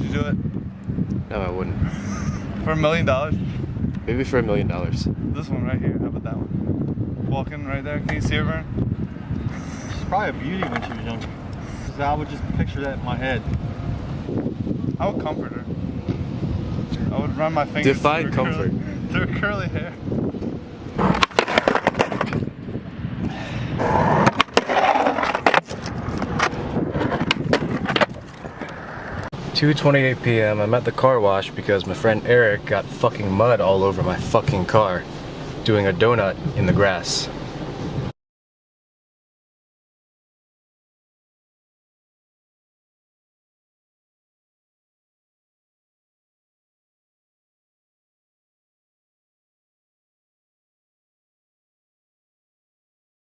you do it? No, I wouldn't. For $1 million? Maybe for $1 million. This one right here. How about that one? Walking right there. Can you see her, Vern? She's probably a beauty when she was younger. Because I would just picture that in my head. I would comfort her. I would run my fingers Define comfort. Through her curly hair. (2:28 p.m. I'm at the car wash because my friend Eric got fucking mud all over my fucking car doing a donut in the grass.